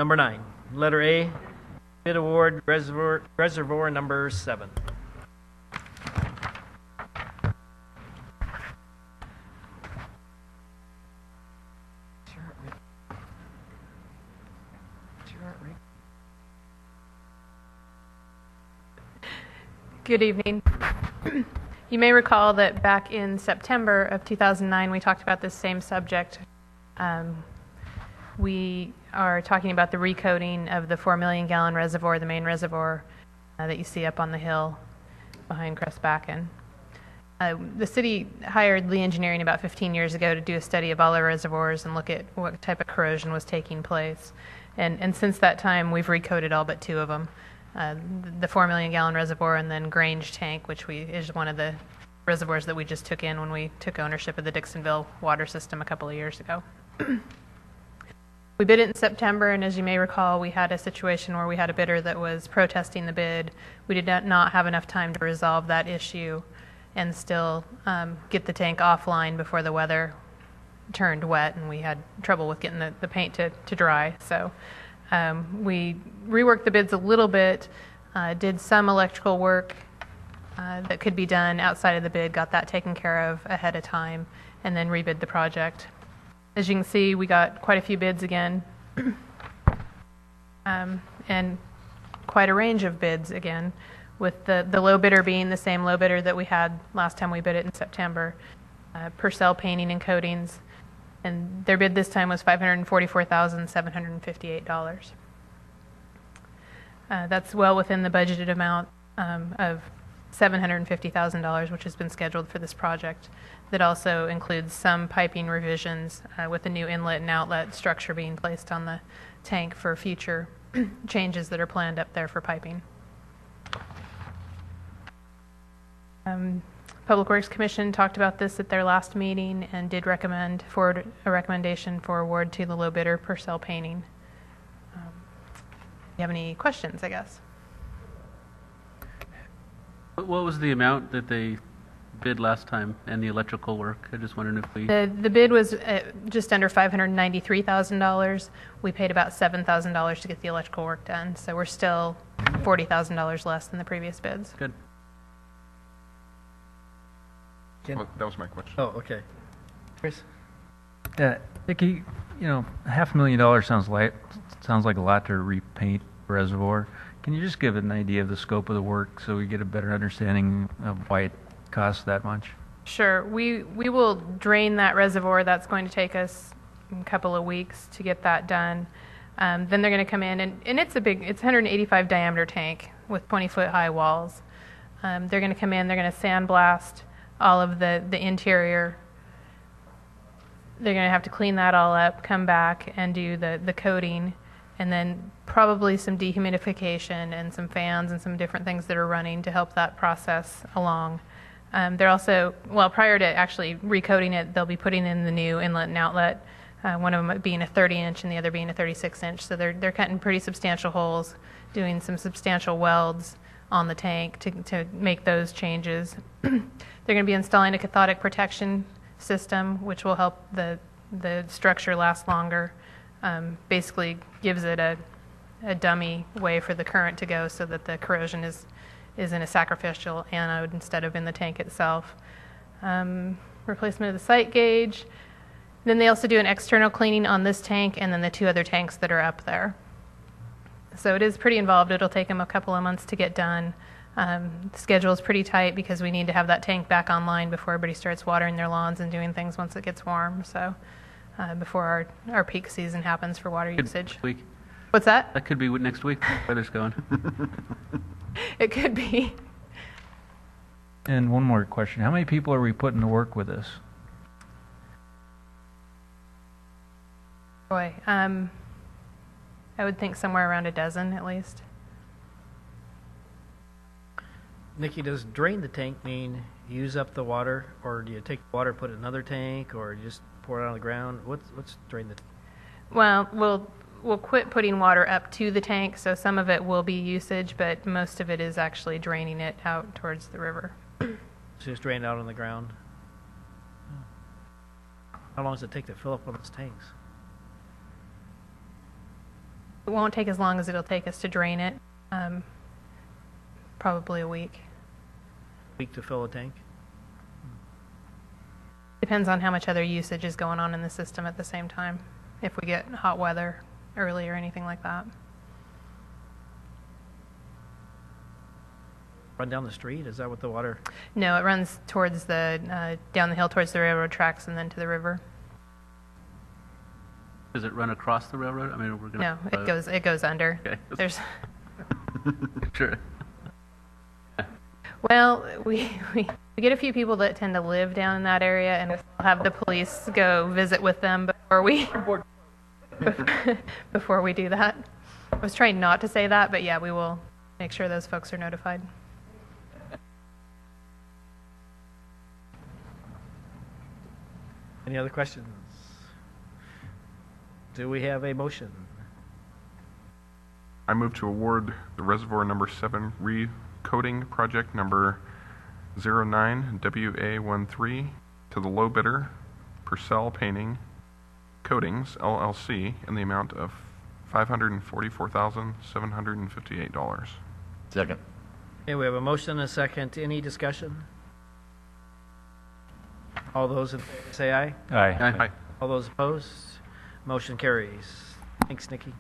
Number 9, letter A, bid award reservoir number 7. Good evening. You may recall that back in September of 2009, we talked about this same subject. We are talking about the recoating of the 4 million gallon reservoir, the main reservoir that you see up on the hill behind Crestbacken. The city hired Lee Engineering about 15 years ago to do a study of all our reservoirs and look at what type of corrosion was taking place. And since that time, we've recoated all but 2 of them. The 4 million gallon reservoir and then Grange tank, which is one of the reservoirs that we just took in when we took ownership of the Dixonville water system a couple of years ago. We bid it in September, and as you may recall, we had a situation where we had a bidder that was protesting the bid. We did not have enough time to resolve that issue and still get the tank offline before the weather turned wet, and we had trouble with getting the paint to dry. So we reworked the bids a little bit, did some electrical work that could be done outside of the bid, got that taken care of ahead of time, and then rebid the project. As you can see, we got quite a few bids again, and quite a range of bids again, with the low bidder being the same low bidder that we had last time we bid it in September, Purcell Painting and Coatings, and their bid this time was $544,758. That's well within the budgeted amount of $750,000, which has been scheduled for this project. That also includes some piping revisions with a new inlet and outlet structure being placed on the tank for future changes that are planned up there for piping. Public Works Commission talked about this at their last meeting and did recommend forward a recommendation for award to the low bidder, Purcell Painting. You have any questions, I guess? What was the amount that they bid last time and the electrical work? I just wondered if we... The bid was just under $593,000. We paid about $7,000 to get the electrical work done, so we're still $40,000 less than the previous bids. Good. Well, that was my question. Oh, okay. Chris? Vicki, $500,000 sounds like a lot to repaint reservoir. Can you just give an idea of the scope of the work so we get a better understanding of why it costs that much? Sure. We will drain that reservoir. That's going to take us a couple of weeks to get that done. Then they're going to come in, and it's 185 diameter tank with 20-foot high walls. They're going to come in, they're going to sandblast all of the interior. They're going to have to clean that all up, come back and do the coating, and then probably some dehumidification and some fans and some different things that are running to help that process along. They're also, prior to actually recoating it, they'll be putting in the new inlet and outlet, one of them being a 30-inch and the other being a 36-inch. So they're cutting pretty substantial holes, doing some substantial welds on the tank to make those changes. They're going to be installing a cathodic protection system, which will help the structure last longer. Basically gives it a dummy way for the current to go so that the corrosion is in a sacrificial anode instead of in the tank itself. Replacement of the sight gauge. Then they also do an external cleaning on this tank and then the 2 other tanks that are up there. So it is pretty involved. It'll take them a couple of months to get done. The schedule is pretty tight because we need to have that tank back online before everybody starts watering their lawns and doing things once it gets warm. So before our peak season happens for water usage. Next week. What's that? That could be next week. Weather's going. It could be. And one more question. How many people are we putting to work with this? Boy, I would think somewhere around a dozen at least. Nikki, does drain the tank mean use up the water, or do you take the water, put it in another tank, or you just pour it on the ground? What's drain the tank? Well, we'll quit putting water up to the tank, so some of it will be usage, but most of it is actually draining it out towards the river. So just drain it out on the ground? How long does it take to fill up one of those tanks? It won't take as long as it'll take us to drain it. Probably a week. Week to fill a tank? Depends on how much other usage is going on in the system at the same time. If we get hot weather early or anything like that. Run down the street? Is that what the water? No, it runs towards the down the hill towards the railroad tracks and then to the river. Does it run across the railroad? I mean, we're gonna. No, it goes under. Okay. There's Sure. well, we get a few people that tend to live down in that area, and we'll have the police go visit with them before we do that. I was trying not to say that, but yeah, we will make sure those folks are notified. Any other questions? Do we have a motion? I move to award the Reservoir number 7 recoating project number 09WA13 to the low bidder, Purcell Painting Coatings, LLC, in the amount of $544,758. Second. Okay, we have a motion and a second. Any discussion? All those in favor say aye. Aye. Aye. All those opposed? Motion carries. Thanks, Nikki.